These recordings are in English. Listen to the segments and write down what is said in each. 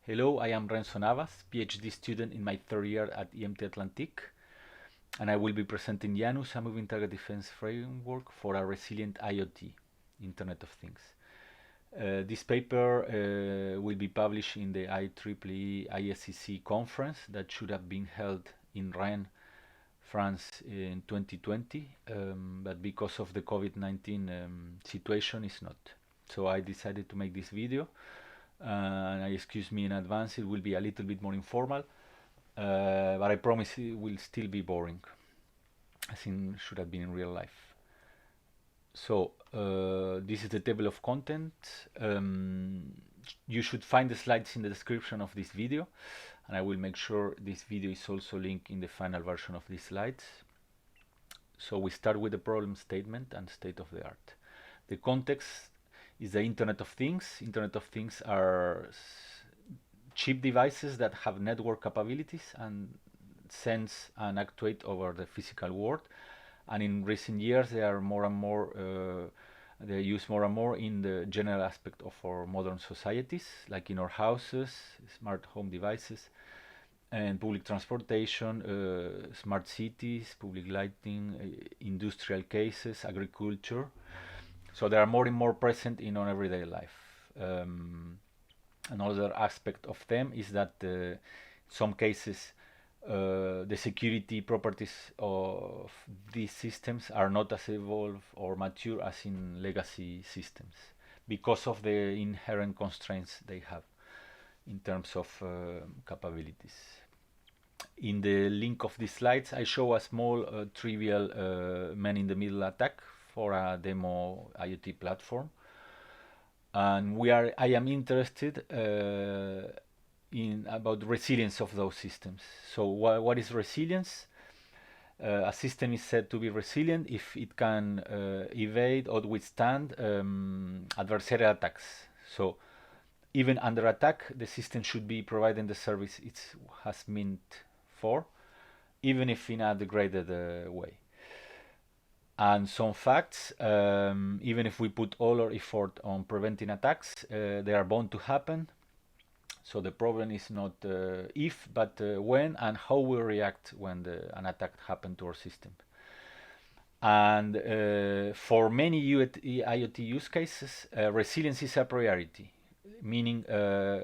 Hello, I am Renzo Navas, PhD student in my third year at EMT Atlantic, and I will be presenting IANVS, a moving target defense framework for a resilient IoT, Internet of Things. This paper will be published in the IEEE ISCC conference that should have been held in Rennes, France in 2020, but because of the COVID-19 situation, it's not. So I decided to make this video. And I excuse me in advance, it will be a little bit more informal, but I promise it will still be boring, as in should have been in real life. So this is the table of contents. You should find the slides in the description of this video, and I will make sure this video is also linked in the final version of these slides. So we start with the problem statement and state of the art. The context is the Internet of Things. Internet of Things are cheap devices that have network capabilities and sense and actuate over the physical world. And in recent years, they are more and more, they use more and more in the general aspect of our modern societies, like in our houses, smart home devices, and public transportation, smart cities, public lighting, industrial cases, agriculture. So they are more and more present in our everyday life. Another aspect of them is that in some cases the security properties of these systems are not as evolved or mature as in legacy systems because of the inherent constraints they have in terms of capabilities. In the link of these slides, I show a small trivial man-in-the-middle attack for a demo IoT platform, and I am interested in about resilience of those systems. So what is resilience? A system is said to be resilient if it can evade or withstand adversarial attacks. So even under attack, the system should be providing the service it has meant for, even if in a degraded way. And some facts, even if we put all our effort on preventing attacks, they are bound to happen. So the problem is not if, but when and how we react when an attack happened to our system. And for many IoT use cases, resilience is a priority. Meaning,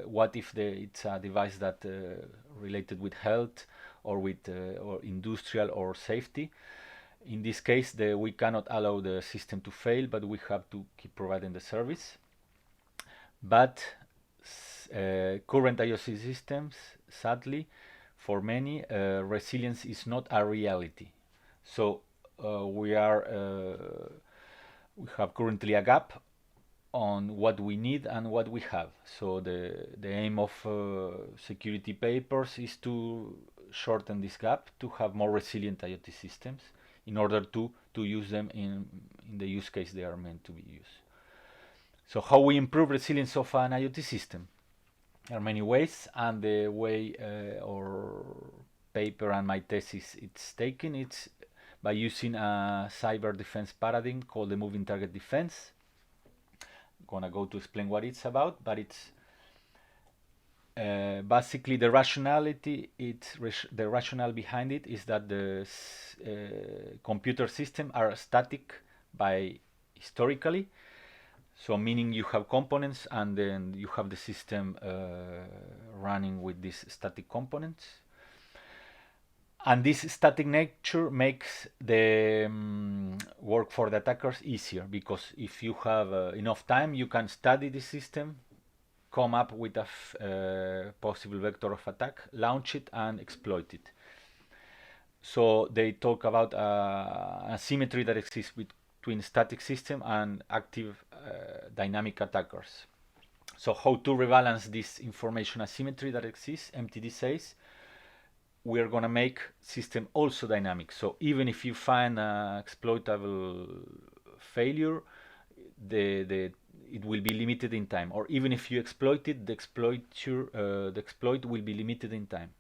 what if it's a device that related with health or with or industrial or safety? In this case, we cannot allow the system to fail, but we have to keep providing the service. But current IoT systems, sadly, for many, resilience is not a reality. So we have currently a gap on what we need and what we have. So the aim of security papers is to shorten this gap to have more resilient IoT systems in order to use them in the use case they are meant to be used. So how we improve resilience of an IoT system? There are many ways, and the way our paper and my thesis it's taken, it's by using a cyber defense paradigm called the moving target defense. I'm gonna go to explain what it's about, but it's basically the rationality. The rationale behind it is that the computer systems are static by historically. So meaning you have components and then you have the system running with these static components. And this static nature makes the work for the attackers easier, because if you have enough time, you can study the system, come up with a possible vector of attack, launch it, and exploit it. So they talk about a asymmetry that exists between static system and active dynamic attackers. So how to rebalance this information asymmetry that exists? MTD says we are going to make system also dynamic. So even if you find an exploitable failure, it will be limited in time. Or even if you exploit it, the exploit will be limited in time.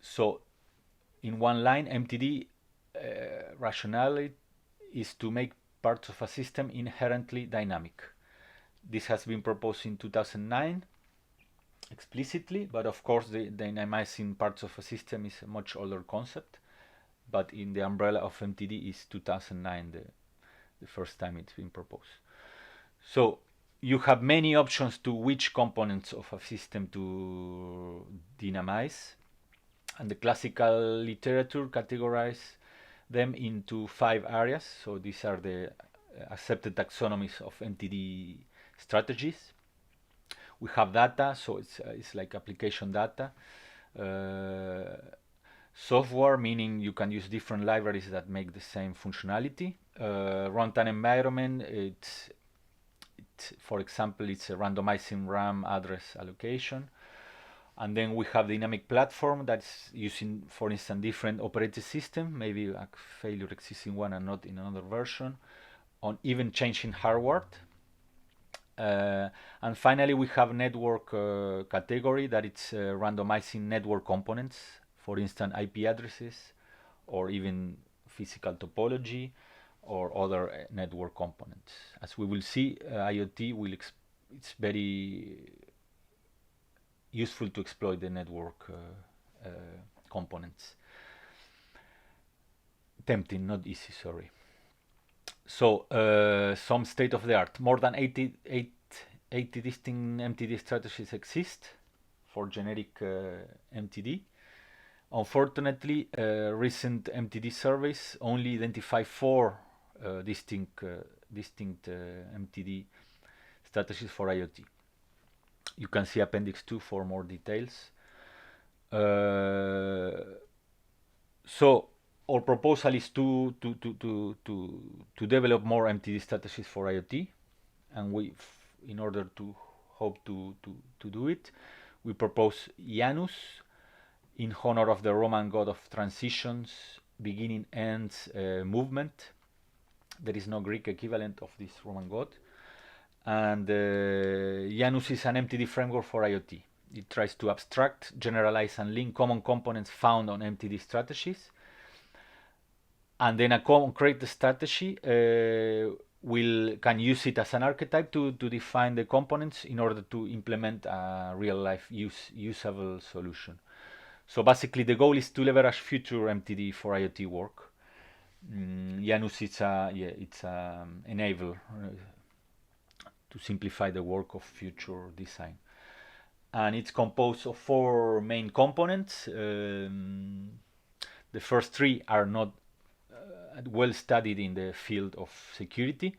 So in one line, MTD rationale is to make parts of a system inherently dynamic. This has been proposed in 2009, explicitly, but of course the dynamizing parts of a system is a much older concept. But in the umbrella of MTD is 2009, the first time it's been proposed. So you have many options to which components of a system to dynamize, and the classical literature categorize them into 5 areas. So these are the accepted taxonomies of MTD strategies. We have data, so it's like application data. Software, meaning you can use different libraries that make the same functionality. Runtime environment, for example, it's a randomizing RAM address allocation. And then we have dynamic platform that's using, for instance, different operating system, maybe a failure existing one and not in another version, on even changing hardware. And finally, we have network category that it's randomizing network components, for instance, IP addresses, or even physical topology, or other network components. As we will see, IoT it's very useful to exploit the network components. Tempting, not easy, sorry. So some state of the art. More than 80 distinct MTD strategies exist for generic MTD. Unfortunately, recent MTD surveys only identify 4 distinct MTD strategies for IoT. You can see Appendix 2 for more details. So our proposal is to develop more MTD strategies for IoT, and we, in order to hope to do it, we propose IANVS in honor of the Roman god of transitions, beginning, ends, movement. There is no Greek equivalent of this Roman god. And IANVS is an MTD framework for IoT. It tries to abstract, generalize, and link common components found on MTD strategies. And then a concrete strategy can use it as an archetype to define the components in order to implement a real-life usable solution. So basically, the goal is to leverage future MTD for IoT work. IANVS it's a enabler to simplify the work of future design. And it's composed of 4 main components. The first 3 are not well studied in the field of security.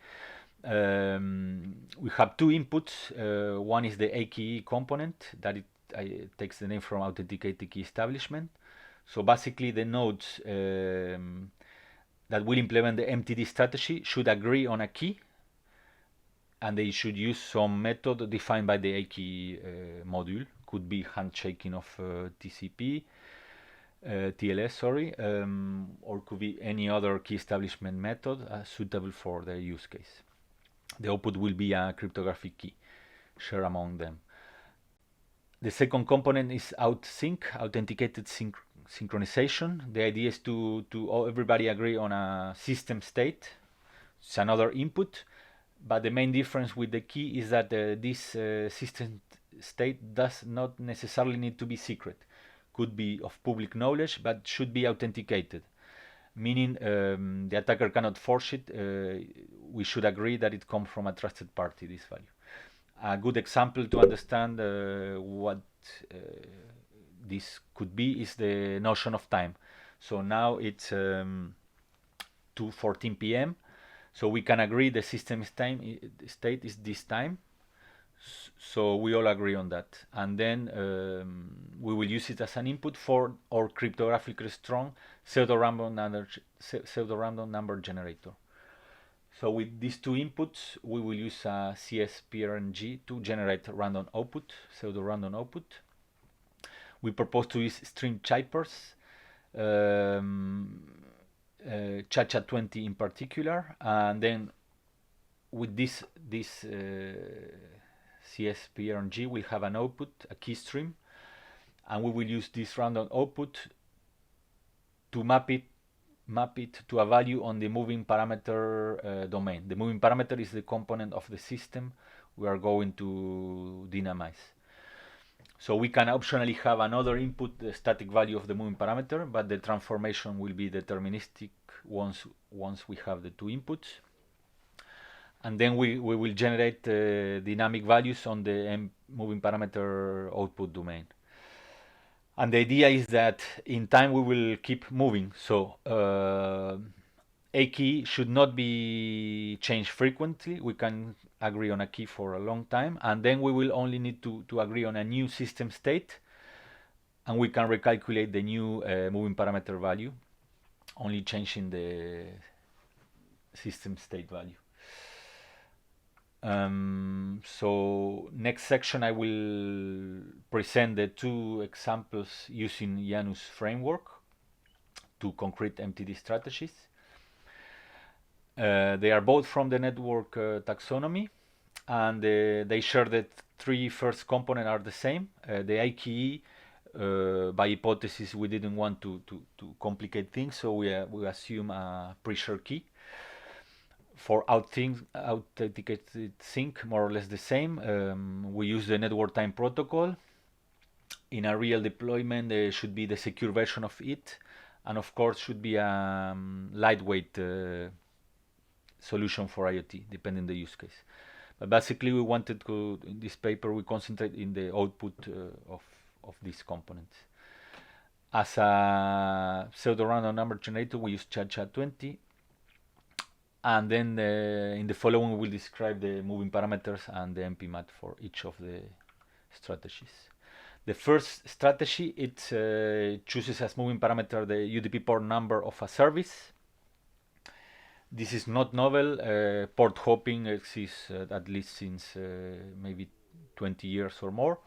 We have 2 inputs. One is the AKE component that it takes the name from authenticated key establishment. So basically, the nodes that will implement the MTD strategy should agree on a key, and they should use some method defined by the AKE module. Could be handshaking of TCP, TLS, sorry, or could be any other key establishment method suitable for the use case. The output will be a cryptographic key shared among them. The second component is OutSync, authenticated synchronization. The idea is to everybody agree on a system state. It's another input, but the main difference with the key is that this system state does not necessarily need to be secret. Could be of public knowledge, but should be authenticated, meaning the attacker cannot force it. We should agree that it comes from a trusted party, this value. A good example to understand what this could be is the notion of time. So now it's 2:14 p.m. So we can agree the system state is this time. So we all agree on that, and then we will use it as an input for our cryptographically strong pseudo-random number generator. So with these 2 inputs, we will use a CSPRNG to generate random output, pseudo-random output. We propose to use string chippers, Cha-Cha-20 in particular, and then with this CSPRNG will have an output, a key stream, and we will use this random output to map it to a value on the moving parameter domain. The moving parameter is the component of the system we are going to dynamize. So we can optionally have another input, the static value of the moving parameter, but the transformation will be deterministic once we have the two inputs. And then we will generate dynamic values on the moving parameter output domain. And the idea is that in time we will keep moving. So a key should not be changed frequently. We can agree on a key for a long time, and then we will only need to agree on a new system state, and we can recalculate the new moving parameter value, only changing the system state value. So next section I will present the two examples using IANVS framework, two concrete MTD strategies. They are both from the network taxonomy, and they share the three first components are the same. The IKE, by hypothesis, we didn't want to complicate things, so we assume a pre-shared key. For authenticated sync, more or less the same. We use the network time protocol. In a real deployment, there should be the secure version of it, and of course should be a lightweight solution for IoT, depending on the use case. But basically, we wanted to, in this paper, we concentrate in the output of these components. As a pseudo-random number generator, we use CHA-20. And then in the following, we will describe the moving parameters and the MPMAT for each of the strategies. The first strategy, it chooses as moving parameter the UDP port number of a service. This is not novel. Port hopping exists at least since maybe 20 years or more.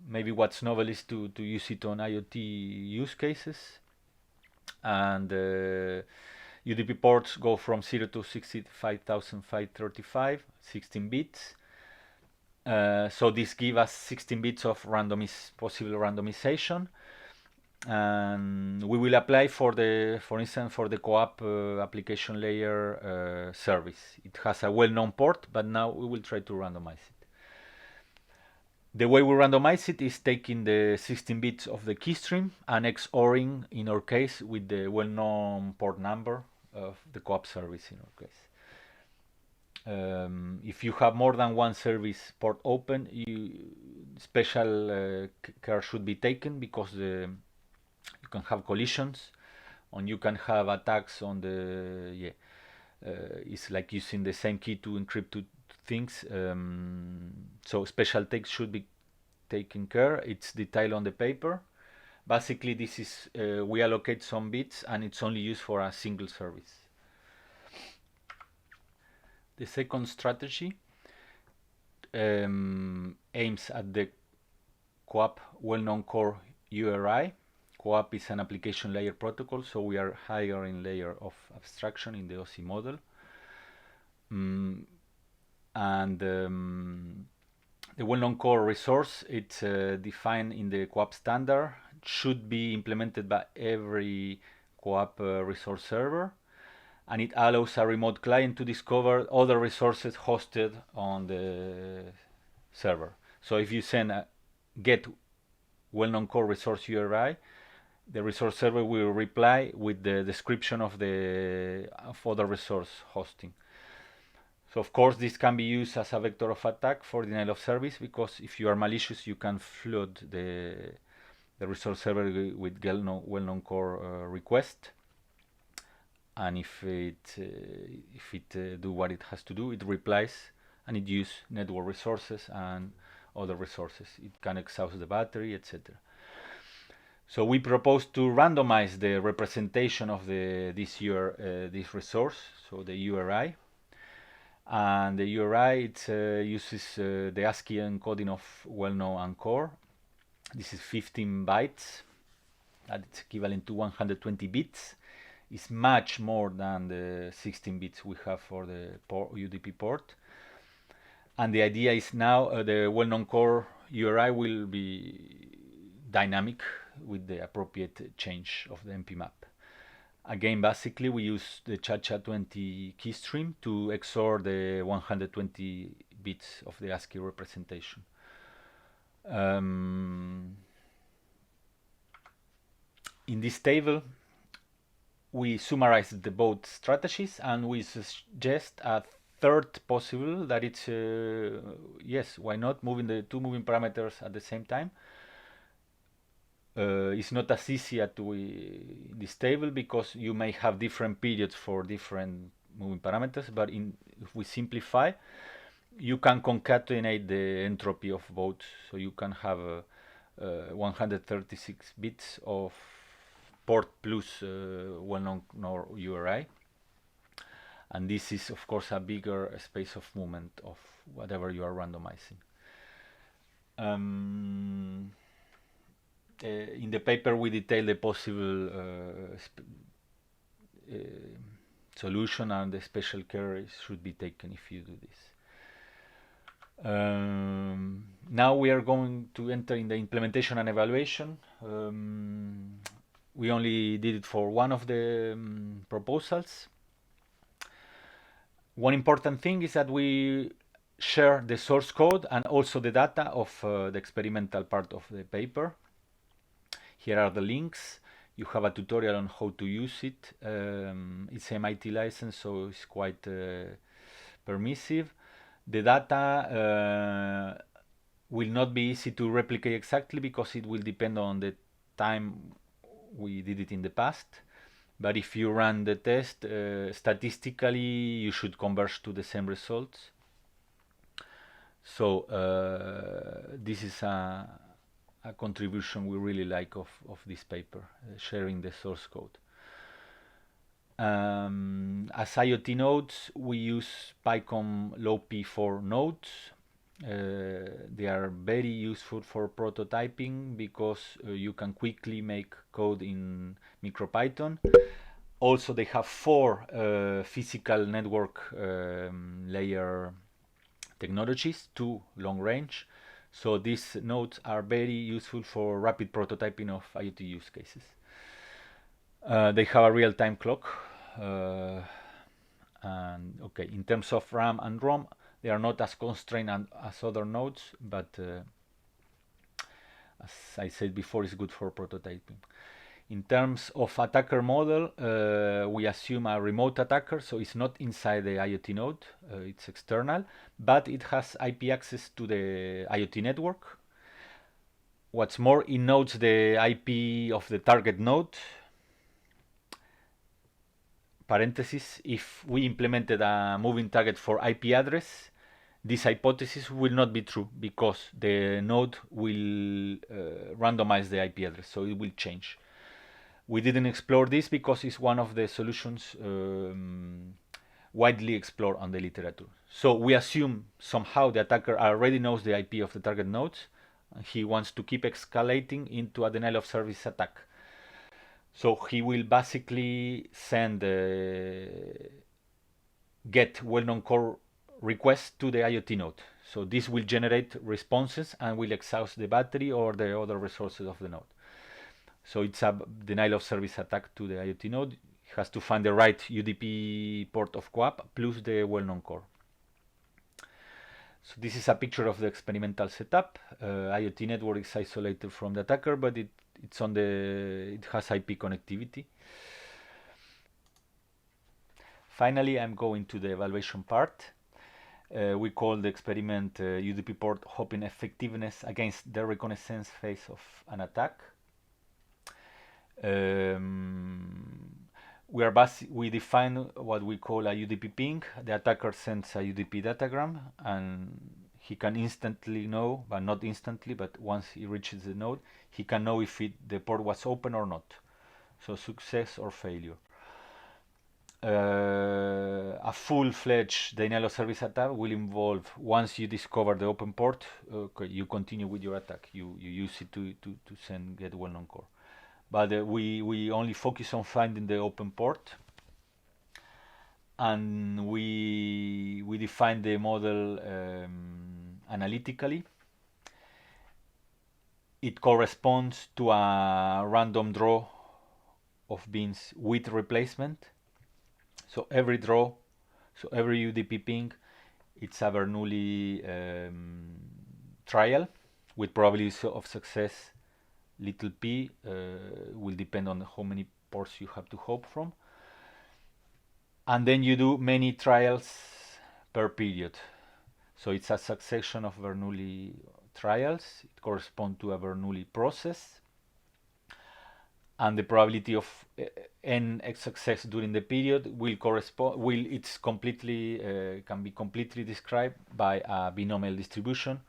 Maybe what's novel is to use it on IoT use cases. And UDP ports go from 0 to 65,535, 16 bits. So this gives us 16 bits of possible randomization. And we will apply for instance, for the co-op application layer service. It has a well-known port, but now we will try to randomize it. The way we randomize it is taking the 16 bits of the key stream and XORing, in our case, with the well-known port number of the co-op service, in our case. If you have more than one service port open, special care should be taken, because you can have collisions, and you can have attacks on the it's like using the same key to encrypt two things. So special takes should be taken care. It's detailed on the paper. Basically, this is we allocate some bits, and it's only used for a single service. The second strategy aims at the co-op well-known core URI. Co-op is an application layer protocol, so we are higher in layer of abstraction in the OSI model. And the well-known core resource, it's defined in the co-op standard, should be implemented by every co-op resource server, and it allows a remote client to discover other resources hosted on the server. So if you send a get well-known core resource URI, the resource server will reply with the description of other resource hosting. So of course this can be used as a vector of attack for denial of service, because if you are malicious, you can flood the resource server with well-known core request, and if it do what it has to do, it replies, and it uses network resources and other resources. It can exhaust the battery, etc. So we propose to randomize the representation of this resource, so the URI. And the URI, it uses the ASCII encoding of well-known and core. This is 15 bytes. That's equivalent to 120 bits. It's much more than the 16 bits we have for the UDP port. And the idea is now the well-known core URI will be dynamic with the appropriate change of the MPMAP. Again, basically, we use the CHA-20 key stream to XOR the 120 bits of the ASCII representation. In this table, we summarize the both strategies and we suggest a third possible, that it's yes, why not moving the two moving parameters at the same time. It's not as easy as in this table because you may have different periods for different moving parameters, but if we simplify, you can concatenate the entropy of both, so you can have 136 bits of port plus well-known NOR URI, and this is of course a bigger space of movement of whatever you are randomizing. In the paper we detail the possible solution, and the special care should be taken if you do this. Now we are going to enter in the implementation and evaluation. We only did it for one of the proposals. One important thing is that we share the source code and also the data of the experimental part of the paper. Here are the links. You have a tutorial on how to use it. It's MIT license, so it's quite permissive. The data will not be easy to replicate exactly because it will depend on the time we did it in the past. But if you run the test, statistically you should converge to the same results. So this is a contribution we really like of this paper, sharing the source code. As IoT nodes, we use PyCom low P4 nodes. They are very useful for prototyping because you can quickly make code in MicroPython. Also, they have 4 physical network layer technologies, 2 long range. So these nodes are very useful for rapid prototyping of IoT use cases. They have a real-time clock. And okay, in terms of RAM and ROM, they are not as constrained as other nodes, but as I said before, it's good for prototyping. In terms of attacker model, we assume a remote attacker, so it's not inside the IoT node, it's external, but it has IP access to the IoT network. What's more, it knows the IP of the target node. Parenthesis, if we implemented a moving target for IP address, this hypothesis will not be true because the node will randomize the IP address, so it will change. We didn't explore this because it's one of the solutions widely explored on the literature. So we assume somehow the attacker already knows the IP of the target nodes, and he wants to keep escalating into a denial of service attack. So he will basically send get well-known core request to the IoT node. So this will generate responses and will exhaust the battery or the other resources of the node. So it's a denial of service attack to the IoT node. It has to find the right UDP port of CoAP plus the well-known core. So this is a picture of the experimental setup. IoT network is isolated from the attacker, but it has IP connectivity. Finally, I'm going to the evaluation part. We call the experiment UDP port hopping effectiveness against the reconnaissance phase of an attack. We define what we call a UDP ping. The attacker sends a UDP datagram, and he can instantly know, but not instantly, but once he reaches the node, he can know if the port was open or not. So success or failure. A full-fledged denial of service attack will involve, once you discover the open port, okay, you continue with your attack. You use it to send get well-known core. But we only focus on finding the open port, and we define the model analytically. It corresponds to a random draw of bins with replacement. So every draw, so every UDP ping, it's a Bernoulli trial with probability of success Little p will depend on how many ports you have to hop from. And then you do many trials per period. So it's a succession of Bernoulli trials. It corresponds to a Bernoulli process. And the probability of n success during the period will correspond, it's completely, can be completely described by a binomial distribution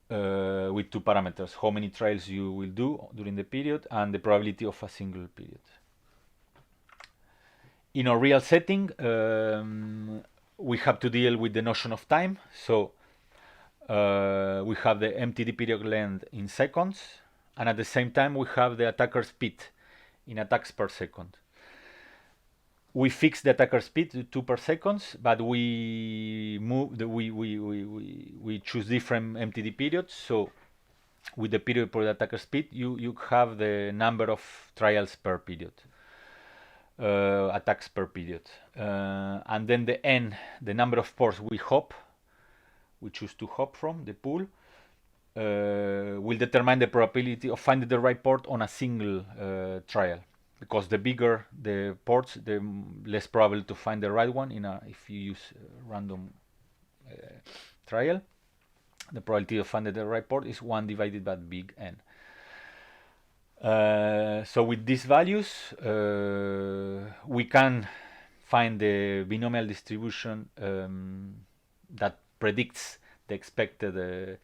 with two parameters: how many trials you will do during the period and the probability of a single period. In a real setting, we have to deal with the notion of time. So we have the MTD period length in seconds, and at the same time we have the attacker speed in attacks per second. We fix the attacker speed to 2 per seconds, but we move we choose different MTD periods. So with the period per attacker speed, you have the number of trials per period, attacks per period, and then the n, the number of ports we choose to hop from the pool, will determine the probability of finding the right port on a single trial. Because the bigger the ports, the less probable to find the right one if you use random trial. The probability of finding the right port is 1 divided by big N. So with these values, we can find the binomial distribution that predicts the expected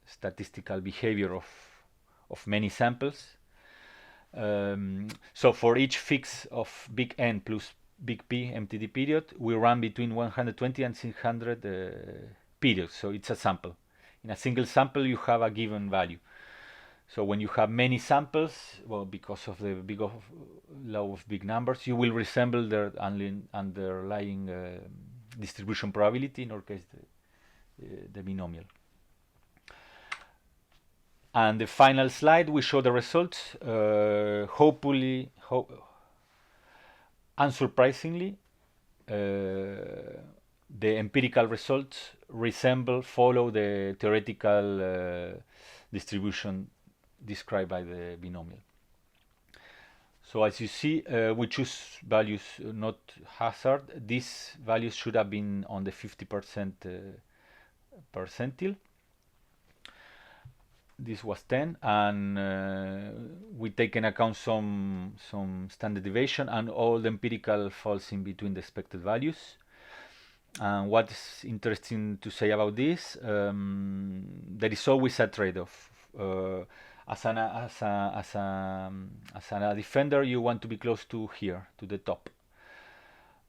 statistical behavior of many samples. So for each fix of big N plus big P MTD period, we run between 120 and 600 periods. So it's a sample. In a single sample, you have a given value. So when you have many samples, well, because of the law of big numbers, you will resemble their underlying distribution probability, in our case, the binomial. And the final slide, we show the results. Hopefully, unsurprisingly, the empirical results follow the theoretical distribution described by the binomial. So as you see, we choose values not hazard. These values should have been on the 50% percentile. This was 10, and we take in account some standard deviation, and all the empirical falls in between the expected values. And what's interesting to say about this, there is always a trade-off. As a defender, you want to be close to here, to the top,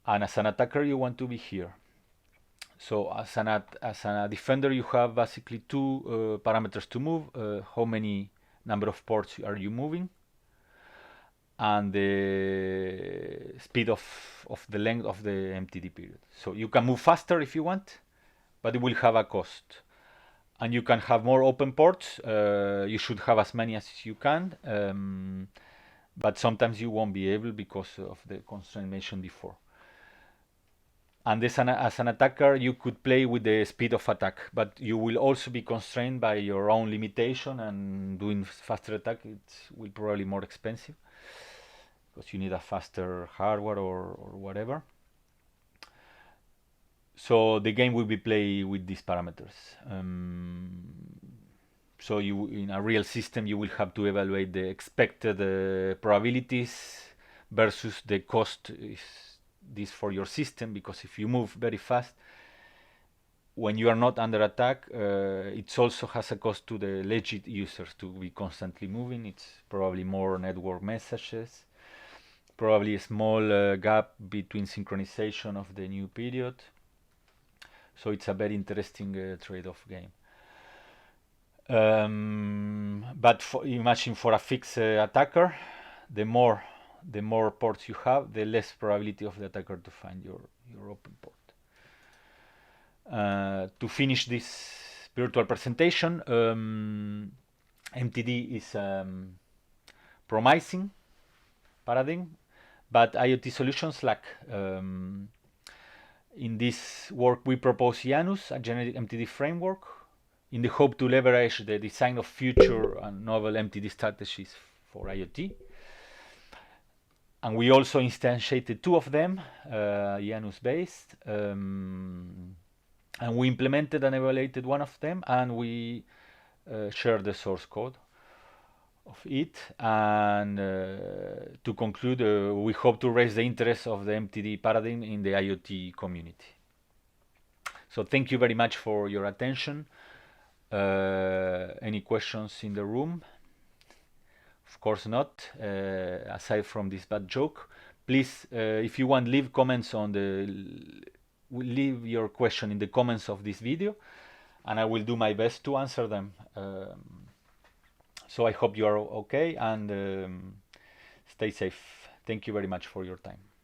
and as an attacker, you want to be here. So as a defender, you have basically two parameters to move: how many number of ports are you moving, and the speed of the length of the MTD period. So you can move faster if you want, but it will have a cost. And you can have more open ports. You should have as many as you can, but sometimes you won't be able because of the constraint mentioned before. And as an attacker, you could play with the speed of attack, but you will also be constrained by your own limitation, and doing faster attack will probably be more expensive because you need a faster hardware or whatever. So the game will be played with these parameters. So you, in a real system, you will have to evaluate the expected probabilities versus the cost is this for your system, because if you move very fast when you are not under attack, it also has a cost to the legit users to be constantly moving. It's probably more network messages, probably a small gap between synchronization of the new period. So it's a very interesting trade-off game. But imagine for a fixed attacker, the more ports you have, the less probability of the attacker to find your open port. To finish this virtual presentation, MTD is promising paradigm, but IoT solutions lack. In this work, we propose IANVS, a generic MTD framework, in the hope to leverage the design of future and novel MTD strategies for IoT. And we also instantiated 2 of them, IANVS based, and we implemented and evaluated 1 of them, and we shared the source code of it. And to conclude, we hope to raise the interest of the MTD paradigm in the IoT community. So thank you very much for your attention. Any questions in the room? Of course not, aside from this bad joke. Please, if you want, leave comments on leave your question in the comments of this video, and I will do my best to answer them. So I hope you are okay, and stay safe. Thank you very much for your time.